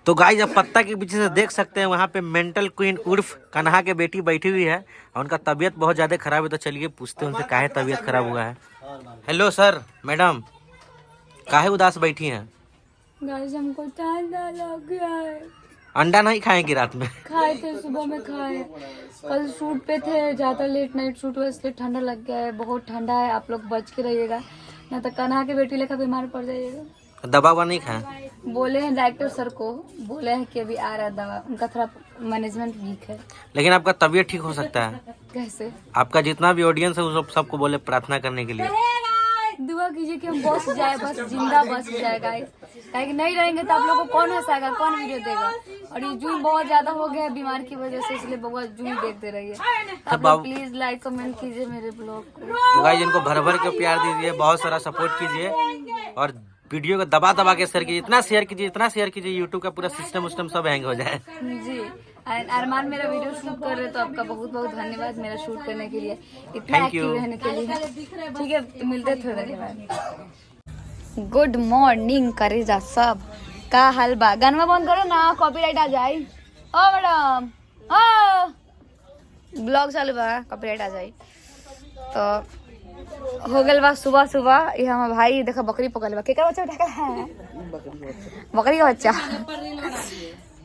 तो गाइस अब पत्ता के पीछे से देख सकते हैं वहाँ पे मेंटल क्वीन उर्फ कन्हा के बेटी बैठी हुई है और उनका तबीयत बहुत ज्यादा खराब है। तो चलिए पूछते हैं उनसे काहे तबीयत खराब हुआ है। हेलो सर, मैडम, काहे उदास बैठी हैं? गाइस हमको ठंडा लग गया है। अंडा नहीं खाएंगी रात में? खाए थे, सुबह में खाए। कल शूट पे थे, ज्यादा लेट नाइट शूट हुआ इसलिए ठंडा लग गया है। बहुत ठंडा है, आप लोग बच के रहिएगा, ना तो कन्हा के बेटी लेकर बीमार पड़ जाइएगा। दवा ववा नहीं खाए? बोले हैं डायरेक्टर सर को, बोले हैं कि अभी आ रहा है दवा, उनका थोड़ा मैनेजमेंट वीक है। लेकिन आपका तबीयत ठीक हो सकता है। कैसे? आपका आपका जितना भी ऑडियंस है वो सबको बोले प्रार्थना करने के लिए। दुआ कीजिए कि हम बच जाए, बस जिंदा बच जाए गाइस। कि नहीं रहेंगे तो आप लोगों को कौन हंसाएगा, कौन वीडियो देगा। और ये जून बहुत ज्यादा हो गया है बीमार की वजह से, इसलिए बहुत जून देखते रहिए। आप लोग प्लीज लाइक कमेंट कीजिए मेरे ब्लॉग को। तो गाइस इनको भर भर के प्यार दीजिए, बहुत सारा सपोर्ट कीजिए और वीडियो को दबा दबा के शेयर कीजिए। इतना शेयर कीजिए यूट्यूब का पूरा सिस्टम सब हैंग हो जाए। जी अरमान मेरा वीडियो शूट कर रहे, तो आपका बहुत बहुत धन्यवाद मेरा शूट करने के लिए, इतना एक्टिव रहने के लिए। ठीक है, तो मिलते हैं थोड़ी देर के बाद। गुड मॉर्निंग करे जा सब, का हाल बा? गाना बंद करो ना, कॉपीराइट आ जाए। ओ मैडम, ओ ब्लॉग चालू बा, कॉपीराइट आ जाए। तो हो गल बा सुबह सुबह। ये हमारा भाई देखो बकरी पकड़ बा, केकर बच्चा उठा है? बकरी का बच्चा।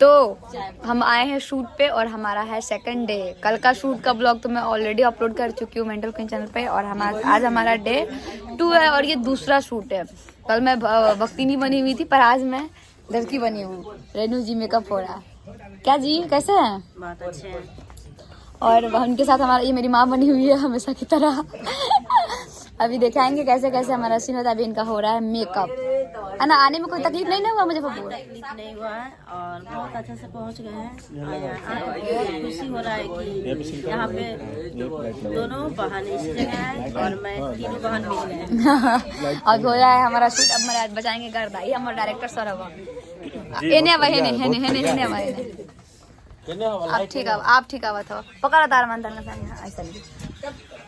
तो हम आए हैं शूट पे और हमारा है सेकंड डे। कल का शूट का ब्लॉग तो मैं ऑलरेडी अपलोड कर चुकी हूँ मेंटल क्वीन चैनल पे, और आज हमारा डे 2 है और ये दूसरा शूट है। कल मैं भक्ति नहीं बनी हुई थी, पर आज मैं लड़की बनी हूँ। रेनू जी मेकअप हो रहा है। क्या जी, कैसे हैं? बहुत अच्छे हैं। और उनके साथ हमारा ये मेरी माँ बनी हुई है हमेशा की तरह। अभी दिखाएंगे कैसे कैसे हमारा सीन होता है। अभी इनका हो रहा है मेकअप, है ना? आने में कोई तकलीफ नहीं ना हुआ मुजफ्फरपुर? तकलीफ नहीं हुआ है और बहुत अच्छे से पहुंच गए हैं। खुशी हो रहा है कि यहाँ पे दोनों बहन इस जगह है और मैं तीनों बहन मिल गए हैं। अब हो रहा है हमारा शूट। अब मैं बचाएंगे गर्दा, ये हमारा डायरेक्टर सर है। आप ठीक आवत हो, पकड़ा तार मान ऐसा नहीं।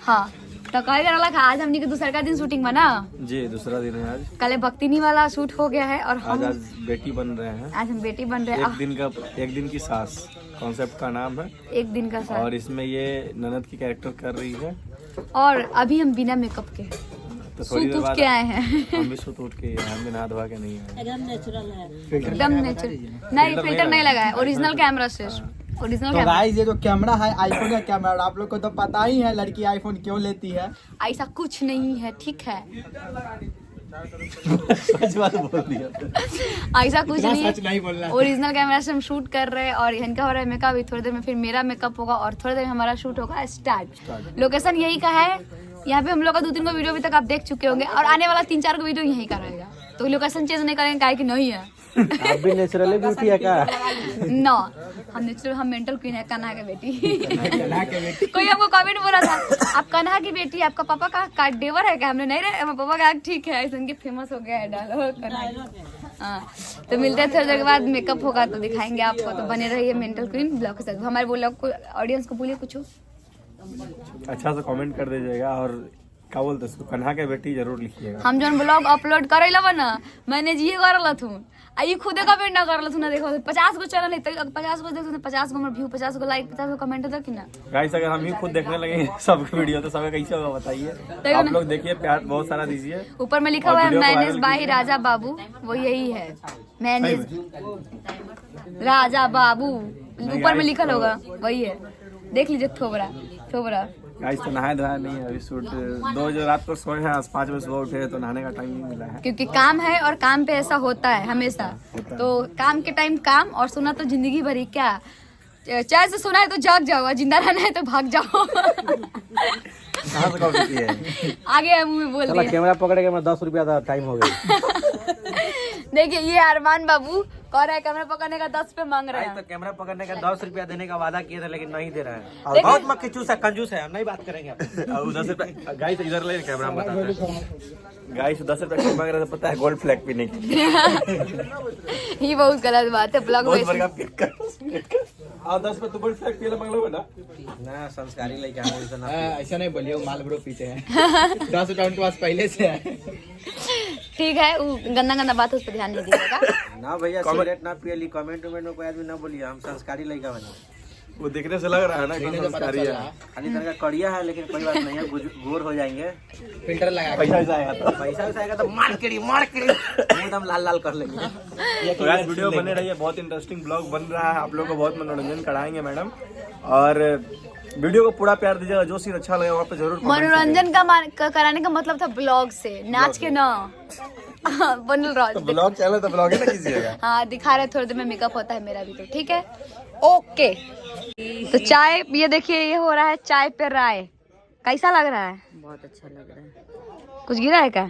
हाँ तो कहे आज हमनी के दूसरा का दिन शूटिंग बना जी, दूसरा दिन है आज। कल भक्तिनी वाला शूट हो गया है और हम आज बेटी बन रहे हैं। आज हम बेटी बन रहे हैं। एक दिन की सास कॉन्सेप्ट का नाम है। एक दिन का सास। और इसमें ये ननद की कैरेक्टर कर रही है। और अभी हम बिना मेकअप के तो थोड़ी देर बाद के आए हैं। हम भी सूट उठ के, हम भी नहा धोवा के नहीं है। एकदम नेचुरल है, एकदम नेचुरल। नहीं, फिल्टर नहीं लगा है, ओरिजिनल कैमरा से। ओरिजिनल तो गाइस ये जो कैमरा है आईफोन का कैमरा, आप लोग को तो पता ही है लड़की आईफोन क्यों लेती है। ऐसा कुछ नहीं है, ठीक है? सच बात बोल दिया। ऐसा कुछ नहीं सच नहीं बोलना। ओरिजिनल कैमरा से हम शूट कर रहे हैं और इनका हो रहा है मेकअप। थोड़ी देर में फिर मेरा मेकअप होगा और थोड़ी देर में हमारा शूट होगा स्टार्ट। लोकेशन यही का है। यहाँ पे हम लोग का 2-3 वीडियो अभी तक आप देख चुके होंगे और आने वाला 3-4 वीडियो यही का रहेगा। तो लोकेशन चेंज नहीं करेंगे, काहे कि नहीं है। आप भी नेचुरली ब्यूटी है क्या? नो, हम मेंटल क्वीन है, कन्हा की बेटी। कोई हमको कमेंट बोला था, आप कन्हा की बेटी, आपका पापा का देवर है क्या? हमने नहीं रहे, पापा का ठीक है। ऐसा फेमस हो गया है डायलॉग। हाँ, तो मिलते हैं थोड़ी देर के बाद। मेकअप होगा तो दिखाएंगे आपको, तो बने रहिए मेंटल क्वीन ब्लॉग के साथ। हमारे ब्लॉग को ऑडियंस को बोलिए कुछ अच्छा से कमेंट कर दीजिएगा और क्या बोलते हैं, कन्हा के बेटी जरूर लिखिएगा। हम जो ब्लॉग अपलोड करे ला ना, मैंने जी कर थू आई खुदे कमेंट ना कर ना। देखो 50 गो चैनल है, 50 गो देखो, 50 गो व्यू, 50 गो लाइक, 50 गो कमेंट होता कि ना। गाइस अगर हम ही खुद देखने लगे सब वीडियो तो सब कैसे होगा बताइए। आप लोग देखिए, प्यार बहुत सारा दीजिए। ऊपर में लिखा हुआ है मैनेज बाय राजा बाबू, वो यही है, मैनेज राजा बाबू। ऊपर में लिखा होगा वही है, देख लीजिए। थोबरा गाइस तो नहाए धोया नहीं है अभी। शूट 2 बजे रात को सोए हैं, आज 5 बजे सुबह उठे तो नहाने का टाइम नहीं मिला है, क्योंकि काम है और काम पे ऐसा होता है हमेशा। तो काम के टाइम काम, और सुना तो जिंदगी भरी क्या। चाहे से सुना है तो जाग जाओ, जिंदा रहना है तो भाग जाओ। कहाँ से कॉफी पी है? आगे मुंह में बोल दिया। कैमरा पकड़ के मैं 10 रुपया था, टाइम हो गया। देखिए ये अरमान बाबू कह रहा है कैमरा पकड़ने का 10 रुपये मांग रहे हैं। तो कैमरा पकड़ने का 10 रुपया देने का वादा किया था लेकिन नहीं दे रहा है। बहुत मक्खी चूसा कंजूस है, हम नहीं बात करेंगे। 10 रुपया गाइस इधर ले कैमरा में बताते हैं। गाइस 10 रुपया क्यों मांग रहे थे पता है? गोल्ड फ्लैग पीने के लिए। ये बहुत गलत बात है। ब्लॉग और 10 पे तो गोल्ड फ्लैग पीला मांग लो ना। ना संस्कारी लेके ऐसा नहीं बोलिए, माल ब्रो पीते हैं। 10 रुपया उनके पास पहले से है। ठीक है, वो गंदा बात उस पर ध्यान नहीं दीजिएगा। ना भैया सिगरेट ना पियली, कमेंट में कोई आदमी ना बोलिए, हम संस्कारी लड़का बने। वो देखने से लग रहा है ना कि संस्कारी है। खाली तरह का कड़िया है, लेकिन कोई बात नहीं है, गोर हो जाएंगे। फिल्टर लगा पैसा वैसा आएगा तो पैसा वैसा आएगा तो मार के एकदम लाल लाल कर लेंगे। तो गाइस वीडियो बने रही है, बहुत इंटरेस्टिंग ब्लॉग बन रहा है, आप लोगों को बहुत मनोरंजन कराएंगे मैडम। और वीडियो को पूरा प्यार दीजिएगा, जो सीन अच्छा लगे वहाँ पे जरूर मनोरंजन का कराने का मतलब था ब्लॉग से, नाच के ना। बनल राज ब्लॉग चैनल तो ब्लॉग है ना कीजिएगा। हाँ दिखा रहे, थोड़ी देर में मेकअप होता है मेरा भी, तो ठीक है ओके। तो चाय ये देखिए, ये हो रहा है चाय पे राय, कैसा लग रहा है? बहुत अच्छा लग रहा है। कुछ गिरा है क्या?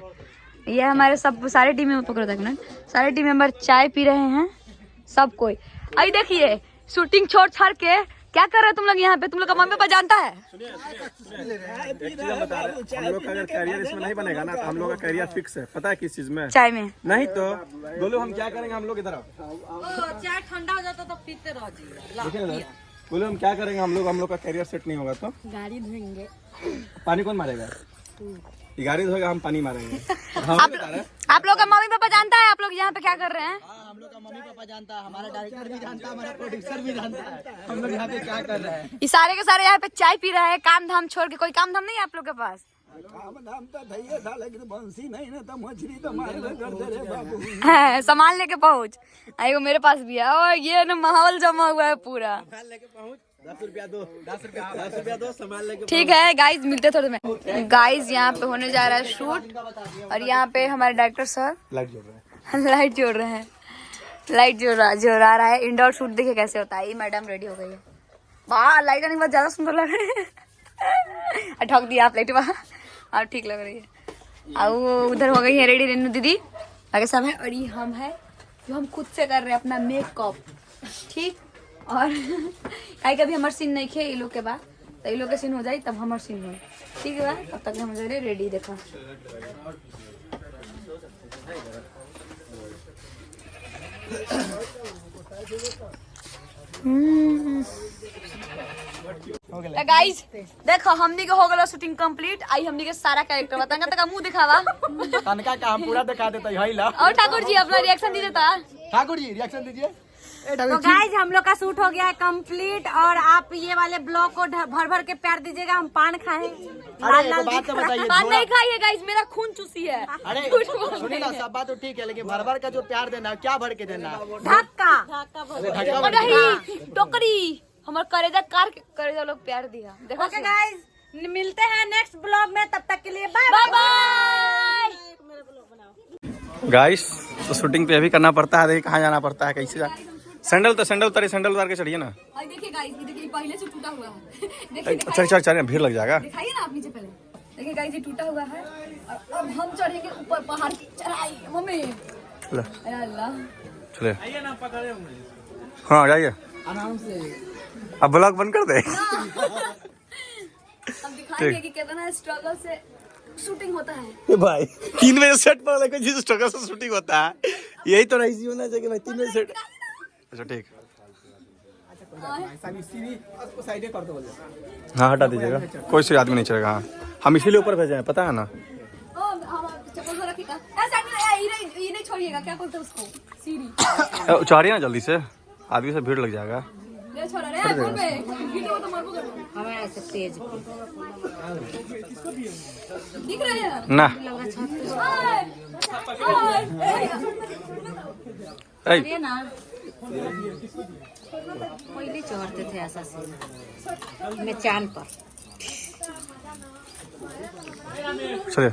ये हमारे सब सारे टीम मेंबर, पकड़ो तक ना, सारे टीम मेंबर चाय पी रहे हैं सब कोई। आई देखिए शूटिंग छोड़ छाड़ के क्या कर रहे हो तुम लोग यहाँ पे? तुम लोग का मम्मी पापा जानता है? एक चीज हम बता रहे हैं, हम लोग का अगर करियर इसमें नहीं बनेगा ना तो हम लोग का करियर फिक्स है। पता है किस चीज में? चाय में। नहीं तो बोलो हम क्या करेंगे, हम लोग इधर आओ। चाय ठंडा हो जाता तो पीते रह जाइए। बोलो हम क्या करेंगे, हम लोग का करियर सेट नहीं होगा तो गाड़ी धोएंगे। पानी कौन मारेगा? ये गाड़ी धोएगा, हम पानी मारेंगे। आप लोग का मम्मी पापा जानता है आप लोग यहाँ पे क्या कर रहे हैं? हम लोग का मम्मी पापा जानता है, हमारा डायरेक्टर भी जानता है, हमारा प्रोड्यूसर भी जानता है हम लोग यहाँ पे क्या कर रहे हैं। ये सारे के सारे यहाँ पे चाय पी रहे हैं, काम धाम छोड़ के। कोई काम धाम नहीं है आप लोग के पास? सामान लेके पहुँच। वो मेरे पास भी है, और ये ना माहौल जमा हुआ है पूरा। 10 रुपया दो सामान लेके। ठीक है गाइज, मिलते थोड़े में। गाइज यहाँ पे होने जा रहा है शूट, और यहाँ पे हमारे डायरेक्टर सर लाइट जोड़ रहे हैं। लाइट जोड़ रहे हैं, लाइट जोड़ा रहा है। इंडोर शूट देखिए कैसे होता है। ये मैडम रेडी हो गई है, वाह लाइट आने के बाद ज्यादा सुंदर लग रही है। ठोक दिया आप लाइट, वाह आप ठीक लग रही है। और वो उधर हो गई है रेडी रेनू दीदी, आगे सब है। और ये हम है जो हम खुद से कर रहे हैं अपना मेकअप, ठीक। और कभी हमारे सीन नहीं खे ये लोग के बाद, तो ये लोग के सीन हो जाए तब हमारे सीन हो, ठीक है। तब तक हम जा रहे रेडी। देखा गाइस देखो, हमनी के हो गलो शूटिंग कंप्लीट। आई हमनी के सारा कैरेक्टर बताएंगे, तक मुंह दिखावा तनका का हम पूरा दिखा देते हैं। ला और ठाकुर जी अपना रिएक्शन दे देता। ठाकुर जी रिएक्शन दीजिए। तो गाइज हम लोग का शूट हो गया है कंप्लीट, और आप ये वाले ब्लॉग को भर भर के प्यार दीजिएगा। हम पान खाएं, अरे एक बात तो बताइए, पान नहीं खाइए गाइस, मेरा खून चूसी है। अरे सुनिए ना, सब बात तो ठीक है, लेकिन भर भर का जो प्यार देना, क्या भर के देना? धक्का नहीं टोकरी, हमारे करेजा लोग प्यार दिया। देखो ओके गाइज, मिलते हैं नेक्स्ट ब्लॉग में, तब तक के लिए बाय बाय बाय। गाइस तो शूटिंग पे अभी करना पड़ता है, देखिए कहाँ जाना पड़ता है, कैसे सैंडल उतार के चढ़िए ना। देखिए गाइस, ये देखिए पहले से टूटा हुआ है। चल भीड़ लग जाएगा। दिखाइए ना आप नीचे पहले। देखिए गाइस ये टूटा हुआ है, और अब हम चढ़ेंगे ऊपर पहाड़ की चढ़ाई। मम्मी अल्लाह चले, हाँ जाइए आराम से। अब ब्लॉग बंद कर दे। हम दिखाएंगे कि कितना स्ट्रगल से शूटिंग होता है। भाई 3 बजे सेट पर लेकर जिस स्ट्रगल से शूटिंग होता है, यही तो नहीं होना चाहिए भाई। 3 बजे सेट। अच्छा ठीक, साइड कर दो। हाँ हटा दीजिएगा, कोई से आदमी नहीं चलेगा। हाँ हम इसीलिए ऊपर भेजे हैं, पता है ना। चप्पल तो रखिएगा, ये नहीं छोड़िएगा, क्या बोलते हैं उसको, सीढ़ी उचारिए ना जल्दी से, आदमी से भीड़ लग जाएगा। ये छोड़ रहे हैं, बोल बे वीडियो तो मारबो कर। हमें ऐसे तेज दिख रहे हैं ना ये ना पहले चढ़ते थे ऐसा सीन में चांद पर। चलिए।